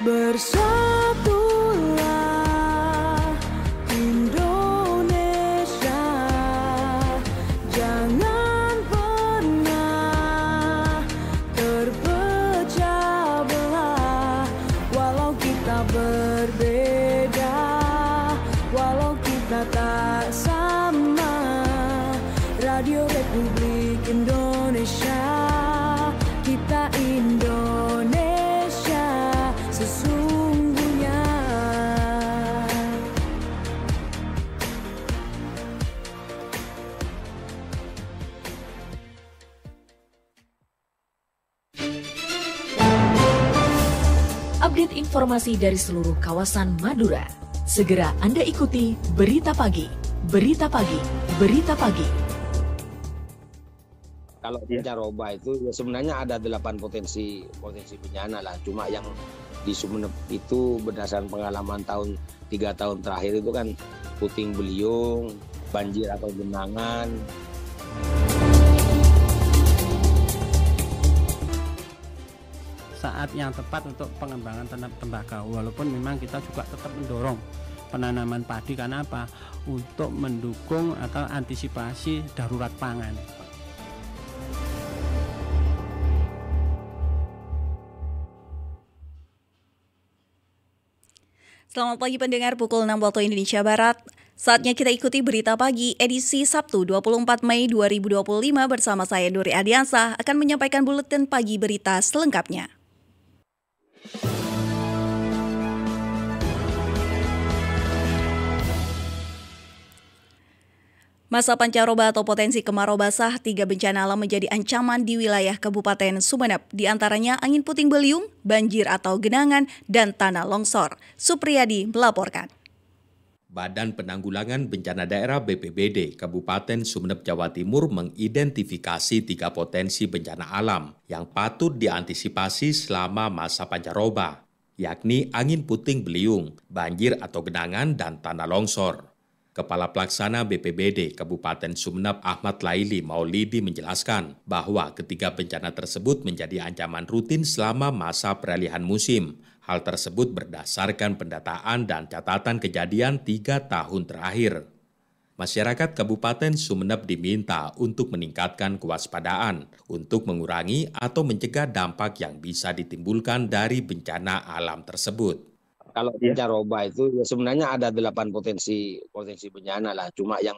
Bersatulah Indonesia, jangan pernah terpecah belah. Walau kita berbeda, walau kita tak sama, Radio Republik Indonesia, kita Indonesia sesungguhnya. Update informasi dari seluruh kawasan Madura. Segera Anda ikuti Berita Pagi. Berita Pagi. Berita Pagi. Kalau pancaroba itu ya sebenarnya ada 8 potensi bencana lah. Cuma yang di Sumeneb itu berdasarkan pengalaman 3 tahun terakhir itu kan puting beliung, banjir atau genangan. Saat yang tepat untuk pengembangan tanam tembakau, walaupun memang kita juga tetap mendorong penanaman padi. Karena apa? Untuk mendukung atau antisipasi darurat pangan. Selamat pagi pendengar, pukul 6 waktu Indonesia Barat. Saatnya kita ikuti Berita Pagi edisi Sabtu 24 Mei 2025 bersama saya Duri Adiansah akan menyampaikan buletin pagi berita selengkapnya. Masa pancaroba atau potensi kemarau basah, 3 bencana alam menjadi ancaman di wilayah Kabupaten Sumeneb. Di antaranya angin puting beliung, banjir atau genangan, dan tanah longsor. Supriyadi melaporkan. Badan Penanggulangan Bencana Daerah BPBD Kabupaten Sumeneb, Jawa Timur mengidentifikasi 3 potensi bencana alam yang patut diantisipasi selama masa pancaroba, yakni angin puting beliung, banjir atau genangan, dan tanah longsor. Kepala Pelaksana BPBD Kabupaten Sumeneb Ahmad Laili Maulidi menjelaskan bahwa ketiga bencana tersebut menjadi ancaman rutin selama masa peralihan musim. Hal tersebut berdasarkan pendataan dan catatan kejadian 3 tahun terakhir. Masyarakat Kabupaten Sumeneb diminta untuk meningkatkan kewaspadaan untuk mengurangi atau mencegah dampak yang bisa ditimbulkan dari bencana alam tersebut. Kalau pancaroba itu ya sebenarnya ada 8 potensi bencana lah. Cuma yang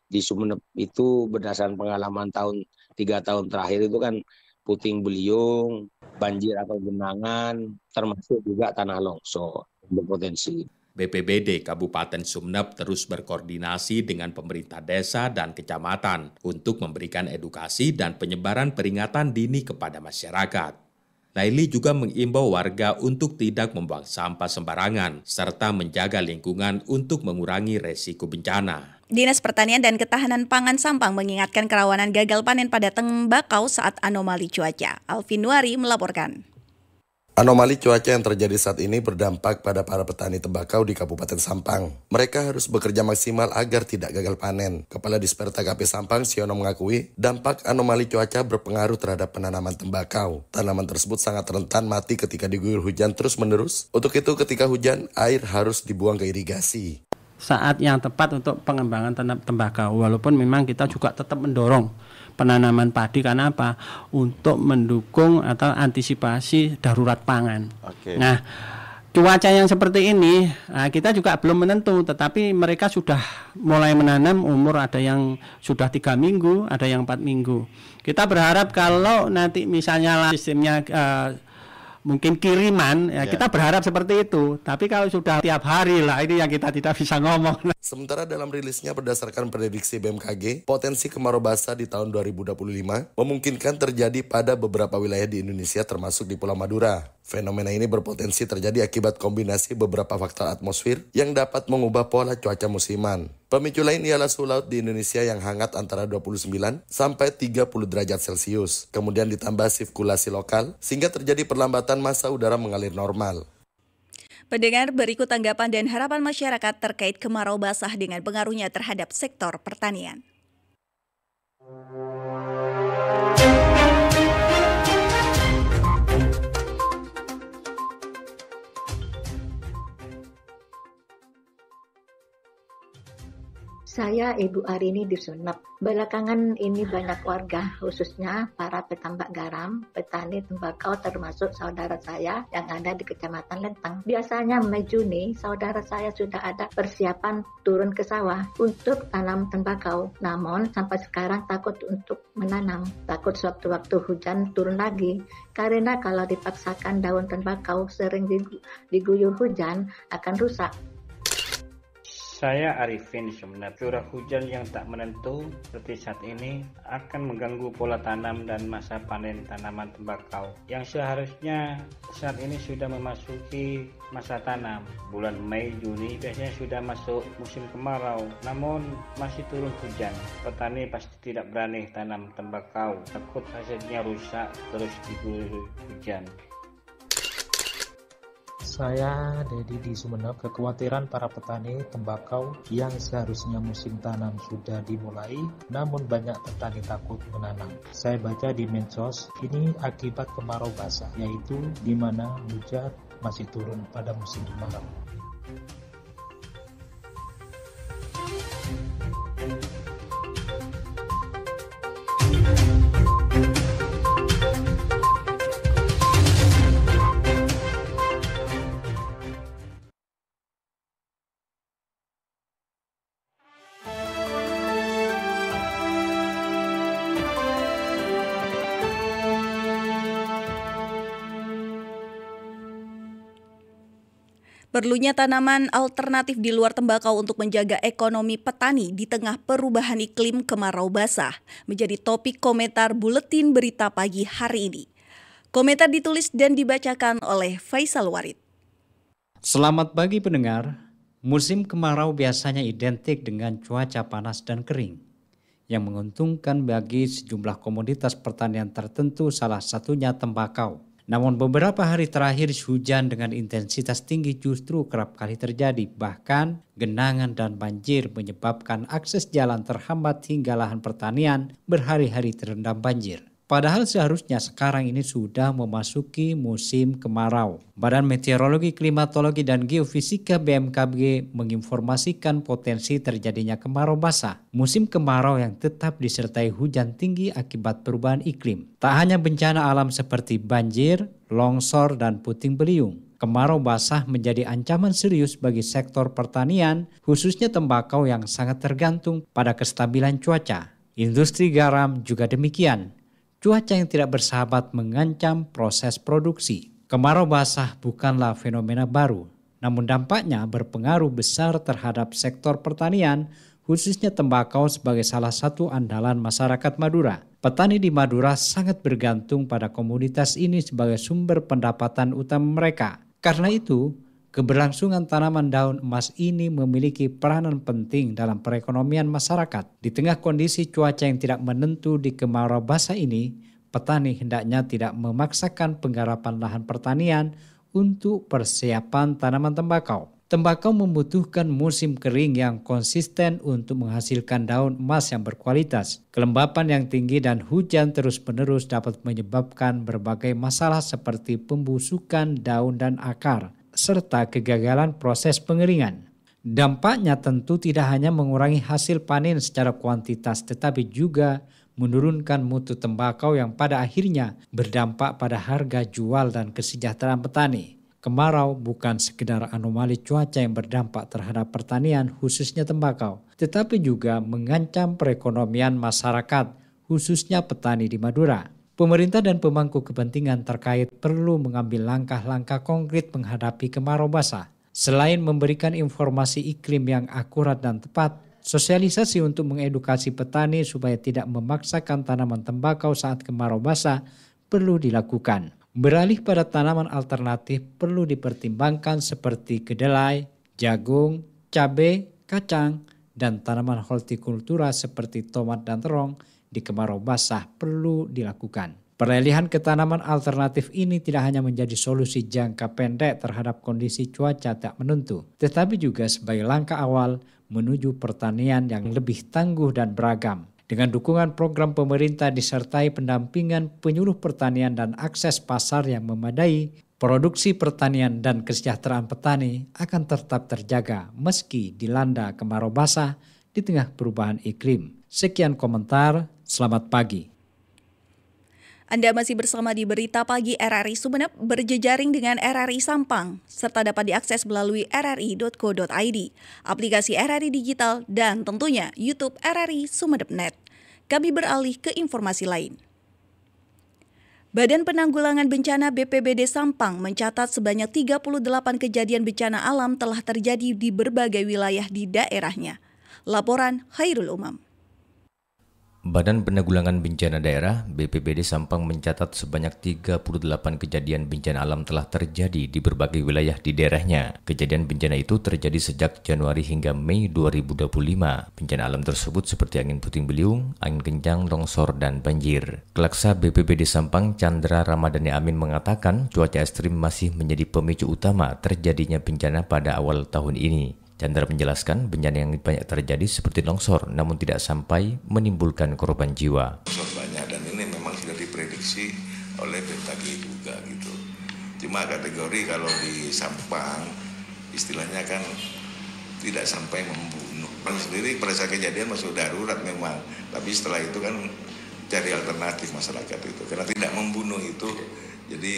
di Sumeneb itu berdasarkan pengalaman 3 tahun terakhir itu kan puting beliung, banjir atau genangan, termasuk juga tanah longsor berpotensi. BPBD Kabupaten Sumeneb terus berkoordinasi dengan pemerintah desa dan kecamatan untuk memberikan edukasi dan penyebaran peringatan dini kepada masyarakat. Laili juga mengimbau warga untuk tidak membuang sampah sembarangan, serta menjaga lingkungan untuk mengurangi resiko bencana. Dinas Pertanian dan Ketahanan Pangan Sampang mengingatkan kerawanan gagal panen pada tembakau saat anomali cuaca. Alvin Nuari melaporkan. Anomali cuaca yang terjadi saat ini berdampak pada para petani tembakau di Kabupaten Sampang. Mereka harus bekerja maksimal agar tidak gagal panen. Kepala Disperta KP Sampang, Siono, mengakui dampak anomali cuaca berpengaruh terhadap penanaman tembakau. Tanaman tersebut sangat rentan mati ketika diguyur hujan terus-menerus. Untuk itu, ketika hujan, air harus dibuang ke irigasi. Saat yang tepat untuk pengembangan tanam tembakau, walaupun memang kita juga tetap mendorong penanaman padi. Karena apa? Untuk mendukung atau antisipasi darurat pangan. Nah, cuaca yang seperti ini kita juga belum menentu, tetapi mereka sudah mulai menanam, umur ada yang sudah 3 minggu, ada yang 4 minggu. Kita berharap kalau nanti misalnya sistemnya mungkin kiriman, kita berharap seperti itu. Tapi kalau sudah tiap hari lah, ini yang kita tidak bisa ngomong. Sementara dalam rilisnya berdasarkan prediksi BMKG, potensi kemarau basah di tahun 2025 memungkinkan terjadi pada beberapa wilayah di Indonesia termasuk di Pulau Madura. Fenomena ini berpotensi terjadi akibat kombinasi beberapa faktor atmosfer yang dapat mengubah pola cuaca musiman. Pemicu lain ialah suhu laut di Indonesia yang hangat antara 29 sampai 30 derajat Celcius. Kemudian ditambah sirkulasi lokal sehingga terjadi perlambatan massa udara mengalir normal. Pendengar, berikut tanggapan dan harapan masyarakat terkait kemarau basah dengan pengaruhnya terhadap sektor pertanian. Saya Ibu Arini di Sumeneb. Belakangan ini banyak warga, khususnya para petambak garam, petani tembakau termasuk saudara saya yang ada di Kecamatan Lenteng. Biasanya Mei Juni, saudara saya sudah ada persiapan turun ke sawah untuk tanam tembakau. Namun sampai sekarang takut untuk menanam, takut sewaktu-waktu hujan turun lagi. Karena kalau dipaksakan daun tembakau sering diguyur hujan akan rusak. Saya Arifin di Sumeneb. Curah hujan yang tak menentu seperti saat ini akan mengganggu pola tanam dan masa panen tanaman tembakau yang seharusnya saat ini sudah memasuki masa tanam. Bulan Mei, Juni biasanya sudah masuk musim kemarau, namun masih turun hujan. Petani pasti tidak berani tanam tembakau, takut hasilnya rusak terus diguyur hujan. Saya Dedi di Sumeneb. Kekhawatiran para petani tembakau yang seharusnya musim tanam sudah dimulai, namun banyak petani takut menanam. Saya baca di medsos, ini akibat kemarau basah, yaitu di mana hujan masih turun pada musim kemarau. Perlunya tanaman alternatif di luar tembakau untuk menjaga ekonomi petani di tengah perubahan iklim kemarau basah menjadi topik komentar Buletin Berita Pagi hari ini. Komentar ditulis dan dibacakan oleh Faisal Warid. Selamat pagi pendengar. Musim kemarau biasanya identik dengan cuaca panas dan kering yang menguntungkan bagi sejumlah komoditas pertanian tertentu, salah satunya tembakau. Namun beberapa hari terakhir hujan dengan intensitas tinggi justru kerap kali terjadi. Bahkan genangan dan banjir menyebabkan akses jalan terhambat hingga lahan pertanian berhari-hari terendam banjir. Padahal seharusnya sekarang ini sudah memasuki musim kemarau. Badan Meteorologi, Klimatologi, dan Geofisika BMKG menginformasikan potensi terjadinya kemarau basah. Musim kemarau yang tetap disertai hujan tinggi akibat perubahan iklim. Tak hanya bencana alam seperti banjir, longsor, dan puting beliung. Kemarau basah menjadi ancaman serius bagi sektor pertanian, khususnya tembakau yang sangat tergantung pada kestabilan cuaca. Industri garam juga demikian. Cuaca yang tidak bersahabat mengancam proses produksi. Kemarau basah bukanlah fenomena baru, namun dampaknya berpengaruh besar terhadap sektor pertanian, khususnya tembakau sebagai salah satu andalan masyarakat Madura. Petani di Madura sangat bergantung pada komoditas ini sebagai sumber pendapatan utama mereka. Karena itu, keberlangsungan tanaman daun emas ini memiliki peranan penting dalam perekonomian masyarakat. Di tengah kondisi cuaca yang tidak menentu di kemarau basah ini, petani hendaknya tidak memaksakan penggarapan lahan pertanian untuk persiapan tanaman tembakau. Tembakau membutuhkan musim kering yang konsisten untuk menghasilkan daun emas yang berkualitas. Kelembapan yang tinggi dan hujan terus-menerus dapat menyebabkan berbagai masalah seperti pembusukan daun dan akar, serta kegagalan proses pengeringan. Dampaknya tentu tidak hanya mengurangi hasil panen secara kuantitas, tetapi juga menurunkan mutu tembakau yang pada akhirnya berdampak pada harga jual dan kesejahteraan petani. Kemarau bukan sekedar anomali cuaca yang berdampak terhadap pertanian khususnya tembakau, tetapi juga mengancam perekonomian masyarakat khususnya petani di Madura. Pemerintah dan pemangku kepentingan terkait perlu mengambil langkah-langkah konkret menghadapi kemarau basah. Selain memberikan informasi iklim yang akurat dan tepat, sosialisasi untuk mengedukasi petani supaya tidak memaksakan tanaman tembakau saat kemarau basah perlu dilakukan. Beralih pada tanaman alternatif perlu dipertimbangkan seperti kedelai, jagung, cabai, kacang, dan tanaman hortikultura seperti tomat dan terong di kemarau basah perlu dilakukan. Peralihan ke tanaman alternatif ini tidak hanya menjadi solusi jangka pendek terhadap kondisi cuaca tak menentu, tetapi juga sebagai langkah awal menuju pertanian yang lebih tangguh dan beragam. Dengan dukungan program pemerintah disertai pendampingan penyuluh pertanian dan akses pasar yang memadai, produksi pertanian dan kesejahteraan petani akan tetap terjaga meski dilanda kemarau basah di tengah perubahan iklim. Sekian komentar, selamat pagi. Anda masih bersama di Berita Pagi RRI Sumeneb berjejaring dengan RRI Sampang, serta dapat diakses melalui rri.co.id, aplikasi RRI Digital, dan tentunya YouTube RRI Sumeneb.net. Kami beralih ke informasi lain. Badan Penanggulangan Bencana BPBD Sampang mencatat sebanyak 38 kejadian bencana alam telah terjadi di berbagai wilayah di daerahnya. Laporan Khairul Umam. Badan Penanggulangan Bencana Daerah BPBD Sampang mencatat sebanyak 38 kejadian bencana alam telah terjadi di berbagai wilayah di daerahnya. Kejadian bencana itu terjadi sejak Januari hingga Mei 2025. Bencana alam tersebut seperti angin puting beliung, angin kencang, longsor, dan banjir. Kelaksa BPBD Sampang Chandra Ramadhani Amin mengatakan cuaca ekstrim masih menjadi pemicu utama terjadinya bencana pada awal tahun ini. Chandra menjelaskan bencana yang banyak terjadi seperti longsor namun tidak sampai menimbulkan korban jiwa. Longsor banyak dan ini memang sudah diprediksi oleh BMKG juga gitu. Cuma kategori kalau di Sampang istilahnya kan tidak sampai membunuh. Orang sendiri pada saat kejadian masuk darurat memang, tapi setelah itu kan cari alternatif masyarakat itu karena tidak membunuh itu. Jadi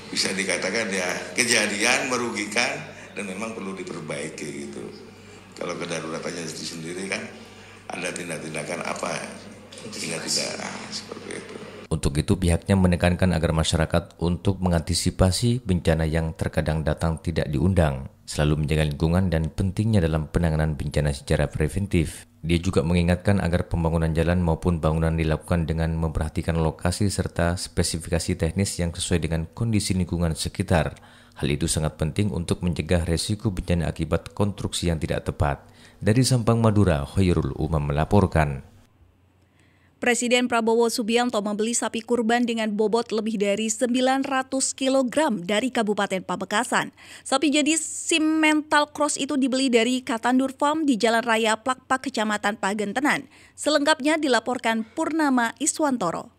bisa dikatakan ya kejadian merugikan dan memang perlu diperbaiki gitu. Kalau kedaruratannya sendiri kan ada tindak-tindakan apa sehingga tidak seperti itu. Untuk itu pihaknya menekankan agar masyarakat untuk mengantisipasi bencana yang terkadang datang tidak diundang, selalu menjaga lingkungan dan pentingnya dalam penanganan bencana secara preventif. Dia juga mengingatkan agar pembangunan jalan maupun bangunan dilakukan dengan memperhatikan lokasi serta spesifikasi teknis yang sesuai dengan kondisi lingkungan sekitar. Hal itu sangat penting untuk mencegah resiko bencana akibat konstruksi yang tidak tepat. Dari Sampang, Madura, Khairul Umam melaporkan. Presiden Prabowo Subianto membeli sapi kurban dengan bobot lebih dari 900 kg dari Kabupaten Pamekasan. Sapi jenis Simmental Cross itu dibeli dari Katandur Farm di Jalan Raya Plakpak, Kecamatan Pagentenan. Selengkapnya dilaporkan Purnama Iswantoro.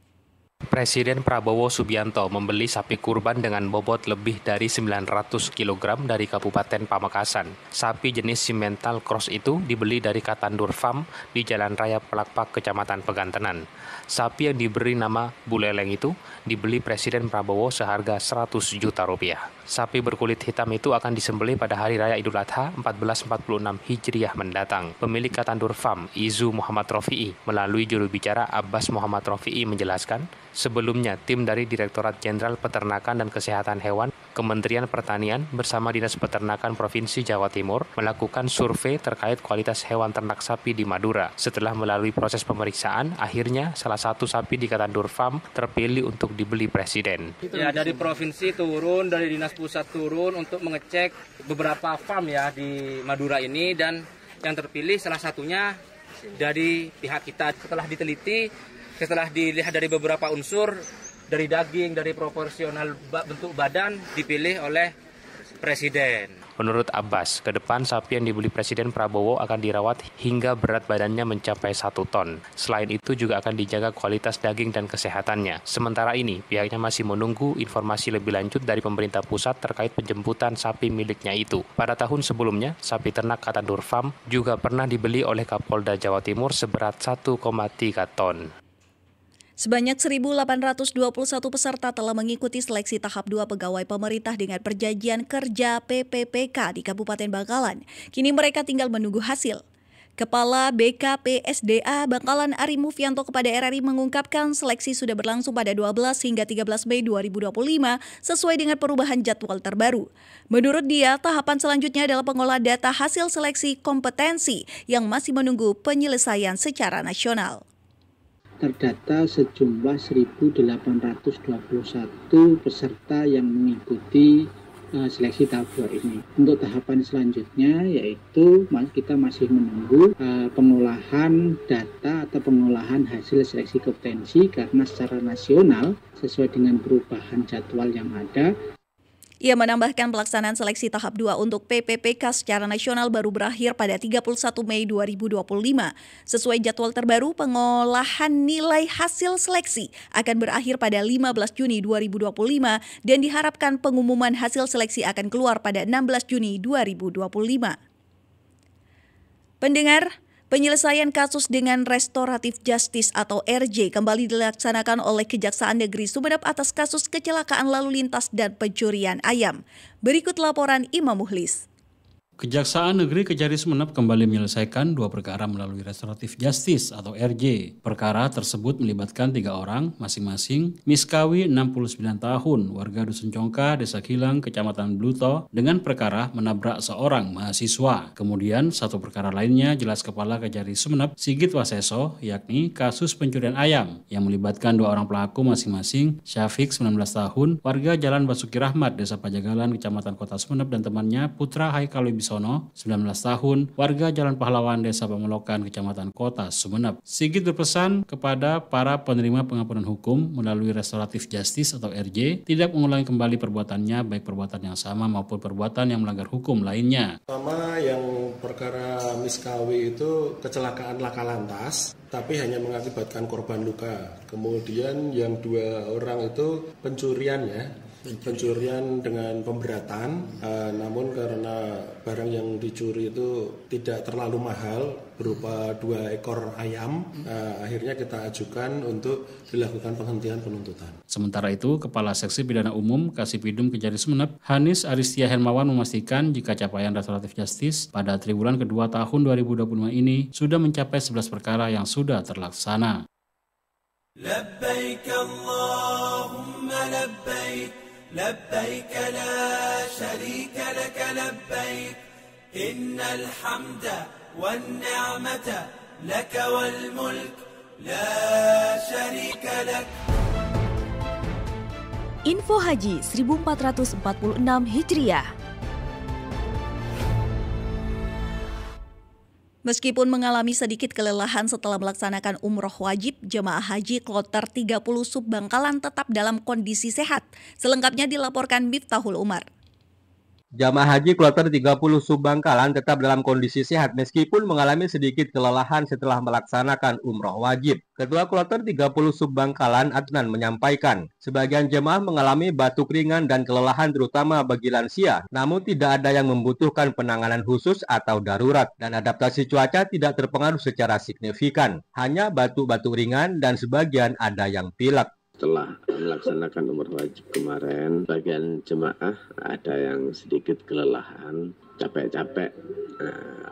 Presiden Prabowo Subianto membeli sapi kurban dengan bobot lebih dari 900 kg dari Kabupaten Pamekasan. Sapi jenis Simmental Cross itu dibeli dari Katandur Farm di Jalan Raya Plakpak, Kecamatan Pagentenan. Sapi yang diberi nama Buleleng itu dibeli Presiden Prabowo seharga 100 juta rupiah. Sapi berkulit hitam itu akan disembelih pada Hari Raya Idul Adha 1446 Hijriah mendatang. Pemilik Katandur Farm, Izu Muhammad Rofi'i, melalui juru bicara Abbas Muhammad Rofi'i menjelaskan, sebelumnya tim dari Direktorat Jenderal Peternakan dan Kesehatan Hewan, Kementerian Pertanian bersama Dinas Peternakan Provinsi Jawa Timur melakukan survei terkait kualitas hewan ternak sapi di Madura. Setelah melalui proses pemeriksaan, akhirnya salah satu sapi di Katandur Farm terpilih untuk dibeli Presiden. Ya, dari provinsi turun, dari Dinas Pusat turun untuk mengecek beberapa farm ya di Madura ini, dan yang terpilih salah satunya dari pihak kita. Setelah diteliti, setelah dilihat dari beberapa unsur, dari daging, dari proporsional bentuk badan, dipilih oleh Presiden. Menurut Abbas, ke depan sapi yang dibeli Presiden Prabowo akan dirawat hingga berat badannya mencapai 1 ton. Selain itu juga akan dijaga kualitas daging dan kesehatannya. Sementara ini, pihaknya masih menunggu informasi lebih lanjut dari pemerintah pusat terkait penjemputan sapi miliknya itu. Pada tahun sebelumnya, sapi ternak Katandur Farm juga pernah dibeli oleh Kapolda Jawa Timur seberat 1,3 ton. Sebanyak 1.821 peserta telah mengikuti seleksi tahap 2 pegawai pemerintah dengan perjanjian kerja PPPK di Kabupaten Bangkalan. Kini mereka tinggal menunggu hasil. Kepala BKPSDA Bangkalan Ari Mufianto kepada RRI mengungkapkan seleksi sudah berlangsung pada 12 hingga 13 Mei 2025 sesuai dengan perubahan jadwal terbaru. Menurut dia, tahapan selanjutnya adalah pengolahan data hasil seleksi kompetensi yang masih menunggu penyelesaian secara nasional. Terdata sejumlah 1.821 peserta yang mengikuti seleksi tahap 2 ini. Untuk tahapan selanjutnya yaitu kita masih menunggu pengolahan data atau pengolahan hasil seleksi kompetensi karena secara nasional sesuai dengan perubahan jadwal yang ada. Ia menambahkan pelaksanaan seleksi tahap 2 untuk PPPK secara nasional baru berakhir pada 31 Mei 2025. Sesuai jadwal terbaru, pengolahan nilai hasil seleksi akan berakhir pada 15 Juni 2025 dan diharapkan pengumuman hasil seleksi akan keluar pada 16 Juni 2025. Pendengar, penyelesaian kasus dengan restoratif justice atau RJ kembali dilaksanakan oleh Kejaksaan Negeri Sumeneb atas kasus kecelakaan lalu lintas dan pencurian ayam. Berikut laporan Imam Muhlis. Kejaksaan Negeri Kejari Sumeneb kembali menyelesaikan 2 perkara melalui restoratif justice atau RJ. Perkara tersebut melibatkan 3 orang, masing-masing Miskawi 69 tahun, warga Dusun Congka, Desa Kilang, Kecamatan Bluto, dengan perkara menabrak seorang mahasiswa. Kemudian 1 perkara lainnya jelas Kepala Kejari Sumeneb, Sigit Waseso, yakni kasus pencurian ayam, yang melibatkan 2 orang pelaku masing-masing, Syafiq 19 tahun, warga Jalan Basuki Rahmat, Desa Pajagalan, Kecamatan Kota Sumeneb, dan temannya Putra Haikal Sono, 19 tahun, warga Jalan Pahlawan, Desa Pemelokan, Kecamatan Kota Sumeneb. Sigit berpesan kepada para penerima pengampunan hukum melalui restoratif justice atau RJ tidak mengulangi kembali perbuatannya, baik perbuatan yang sama maupun perbuatan yang melanggar hukum lainnya. Pertama, yang perkara Miskawi itu kecelakaan laka lantas, tapi hanya mengakibatkan korban luka. Kemudian yang 2 orang itu pencurian dengan pemberatan, namun karena barang yang dicuri itu tidak terlalu mahal berupa 2 ekor ayam, akhirnya kita ajukan untuk dilakukan penghentian penuntutan. Sementara itu, Kepala Seksi Pidana Umum Kasipidum Kejari Sumeneb, Hanis Aristia Hermawan memastikan jika capaian restoratif justice pada triwulan kedua tahun 2025 ini sudah mencapai 11 perkara yang sudah terlaksana. Labbaik Allahumma labbaik. لبيك لا شريك لك لبيك إن الحمد والنعمة لك والملك لا شريك لك. Info Haji 1446 Hijriah. Meskipun mengalami sedikit kelelahan setelah melaksanakan umroh wajib, jemaah haji kloter 30 Subbangkalan tetap dalam kondisi sehat. Selengkapnya dilaporkan Miftahul Umar. Jamaah haji kloter 30 Subbangkalan tetap dalam kondisi sehat meskipun mengalami sedikit kelelahan setelah melaksanakan umroh wajib. Ketua kloter 30 Subbangkalan Adnan menyampaikan, sebagian jemaah mengalami batuk ringan dan kelelahan terutama bagi lansia, namun tidak ada yang membutuhkan penanganan khusus atau darurat dan adaptasi cuaca tidak terpengaruh secara signifikan. Hanya batuk-batuk ringan dan sebagian ada yang pilek. Setelah melaksanakan umroh wajib kemarin, bagian jemaah ada yang sedikit kelelahan, capek-capek,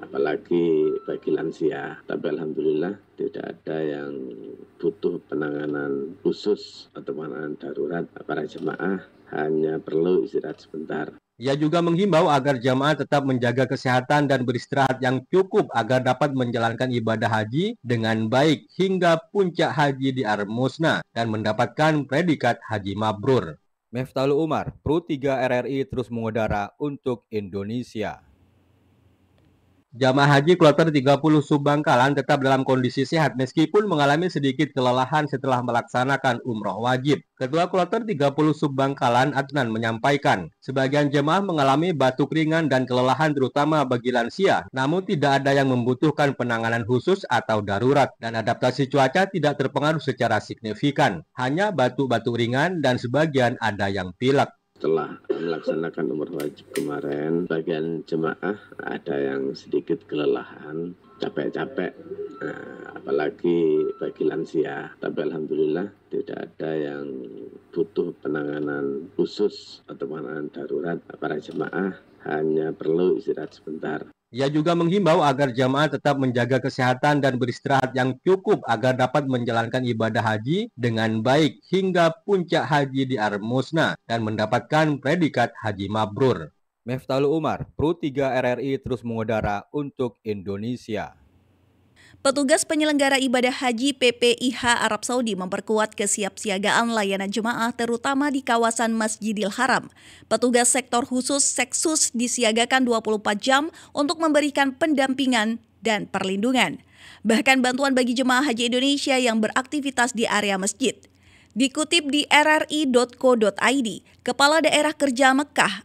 apalagi bagi lansia. Tapi alhamdulillah tidak ada yang butuh penanganan khusus atau penanganan darurat. Para jemaah hanya perlu istirahat sebentar. Ia juga menghimbau agar jamaah tetap menjaga kesehatan dan beristirahat yang cukup agar dapat menjalankan ibadah haji dengan baik hingga puncak haji di Ar-Musna dan mendapatkan predikat haji mabrur. Miftahul Umar, Pro 3 RRI terus mengudara untuk Indonesia. Jamaah haji kloter 30 Subbangkalan tetap dalam kondisi sehat meskipun mengalami sedikit kelelahan setelah melaksanakan umroh wajib. Ketua kloter 30 Subbangkalan Adnan menyampaikan, sebagian jemaah mengalami batuk ringan dan kelelahan terutama bagi lansia, namun tidak ada yang membutuhkan penanganan khusus atau darurat dan adaptasi cuaca tidak terpengaruh secara signifikan. Hanya batuk-batuk ringan dan sebagian ada yang pilek. Setelah melaksanakan umroh wajib kemarin, bagian jemaah ada yang sedikit kelelahan, capek-capek, apalagi bagi lansia. Tapi alhamdulillah tidak ada yang butuh penanganan khusus atau penanganan darurat. Para jemaah hanya perlu istirahat sebentar. Ia juga menghimbau agar jamaah tetap menjaga kesehatan dan beristirahat yang cukup agar dapat menjalankan ibadah haji dengan baik hingga puncak haji di Ar-Musna dan mendapatkan predikat haji mabrur. Miftahul Umar, Pro 3 RRI terus mengudara untuk Indonesia. Petugas penyelenggara ibadah haji PPIH Arab Saudi memperkuat kesiapsiagaan layanan jemaah terutama di kawasan Masjidil Haram. Petugas sektor khusus Seksus disiagakan 24 jam untuk memberikan pendampingan dan perlindungan. Bahkan bantuan bagi jemaah haji Indonesia yang beraktivitas di area masjid. Dikutip di rri.co.id, Kepala Daerah Kerja Mekah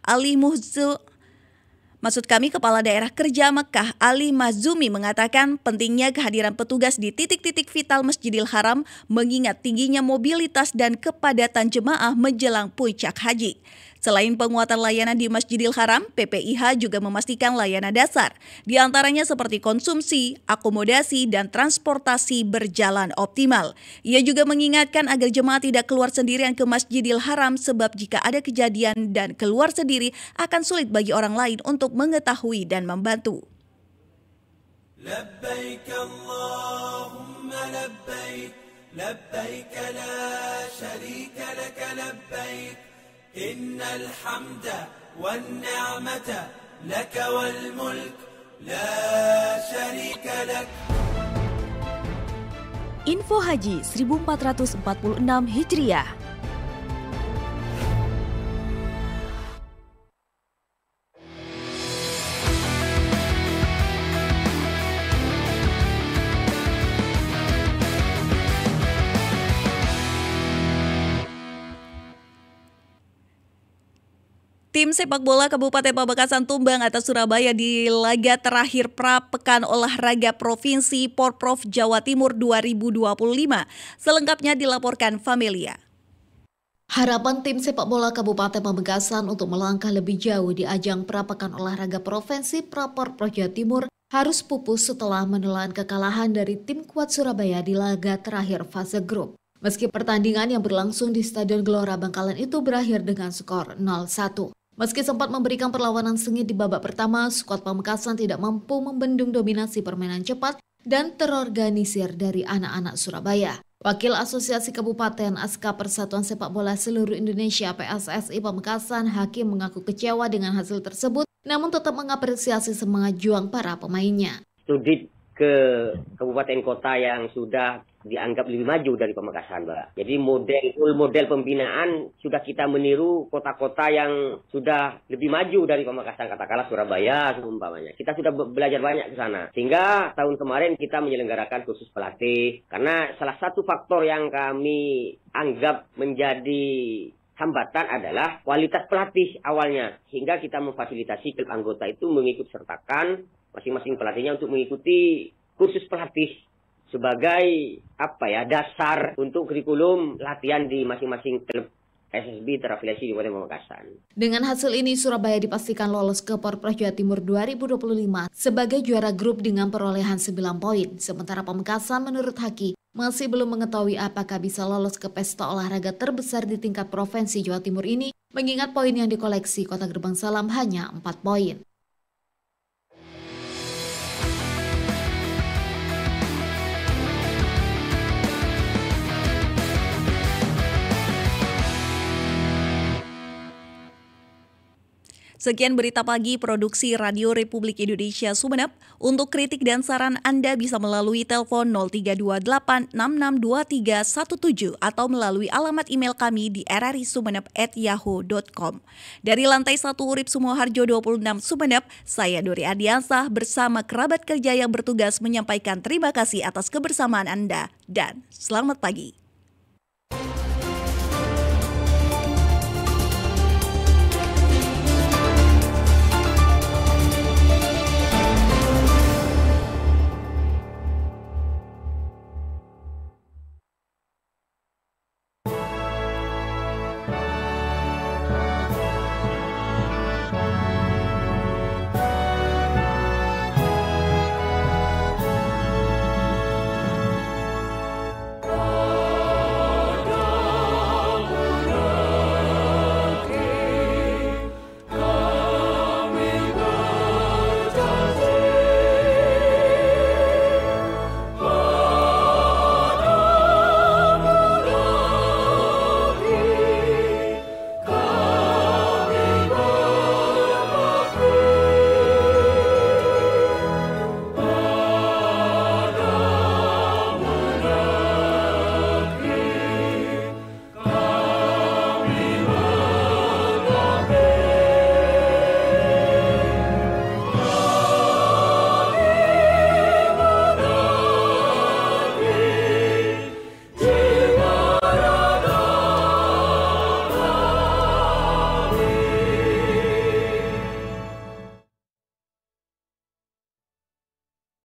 Kepala Daerah Kerja Mekah Ali Mazumi mengatakan pentingnya kehadiran petugas di titik-titik vital Masjidil Haram mengingat tingginya mobilitas dan kepadatan jemaah menjelang puncak haji. Selain penguatan layanan di Masjidil Haram, PPIH juga memastikan layanan dasar, di antaranya seperti konsumsi, akomodasi, dan transportasi berjalan optimal. Ia juga mengingatkan agar jemaah tidak keluar sendirian ke Masjidil Haram sebab jika ada kejadian dan keluar sendiri akan sulit bagi orang lain untuk mengetahui dan membantu. لبيك اللهم لبيك لبيك لا شريك لك لبيك إن الحمد والنعمة لك والملك لا شريك لك. Info Haji 1446 Hijriah. Tim sepak bola Kabupaten Pamekasan tumbang atas Surabaya di laga terakhir Pra-Pekan Olahraga Provinsi Porprov Jawa Timur 2025. Selengkapnya dilaporkan Familia. Harapan tim sepak bola Kabupaten Pamekasan untuk melangkah lebih jauh di ajang Pra-Pekan Olahraga Provinsi Porprov Jawa Timur harus pupus setelah menelan kekalahan dari tim kuat Surabaya di laga terakhir fase grup. Meski pertandingan yang berlangsung di Stadion Gelora Bangkalan itu berakhir dengan skor 0-1. Meski sempat memberikan perlawanan sengit di babak pertama, skuad Pamekasan tidak mampu membendung dominasi permainan cepat dan terorganisir dari anak-anak Surabaya. Wakil Asosiasi Kabupaten Aska Persatuan Sepak Bola Seluruh Indonesia PSSI Pamekasan, Hakim mengaku kecewa dengan hasil tersebut, namun tetap mengapresiasi semangat juang para pemainnya. Studi ke kabupaten kota yang sudah dianggap lebih maju dari Pamekasan, Mbak. Jadi model pembinaan sudah kita meniru kota-kota yang sudah lebih maju dari Pamekasan, katakanlah Surabaya umpamanya. Kita sudah belajar banyak ke sana. Sehingga tahun kemarin kita menyelenggarakan kursus pelatih karena salah satu faktor yang kami anggap menjadi hambatan adalah kualitas pelatih awalnya. Sehingga kita memfasilitasi klub anggota itu mengikut sertakan masing-masing pelatihnya untuk mengikuti kursus pelatih sebagai dasar untuk kurikulum latihan di masing-masing klub SSB terafiliasi di Kabupaten Pamekasan. Dengan hasil ini Surabaya dipastikan lolos ke Porprov Jawa Timur 2025 sebagai juara grup dengan perolehan 9 poin. Sementara Pamekasan menurut Haki masih belum mengetahui apakah bisa lolos ke pesta olahraga terbesar di tingkat provinsi Jawa Timur ini, mengingat poin yang dikoleksi Kota Gerbang Salam hanya 4 poin. Sekian berita pagi produksi Radio Republik Indonesia Sumeneb. Untuk kritik dan saran Anda bisa melalui telepon 0328662317 atau melalui alamat email kami di rrisumeneb@yahoo.com. Dari lantai 1 Urip Sumoharjo 26 Sumeneb, saya Dori Adiansah bersama kerabat kerja yang bertugas menyampaikan terima kasih atas kebersamaan Anda dan selamat pagi.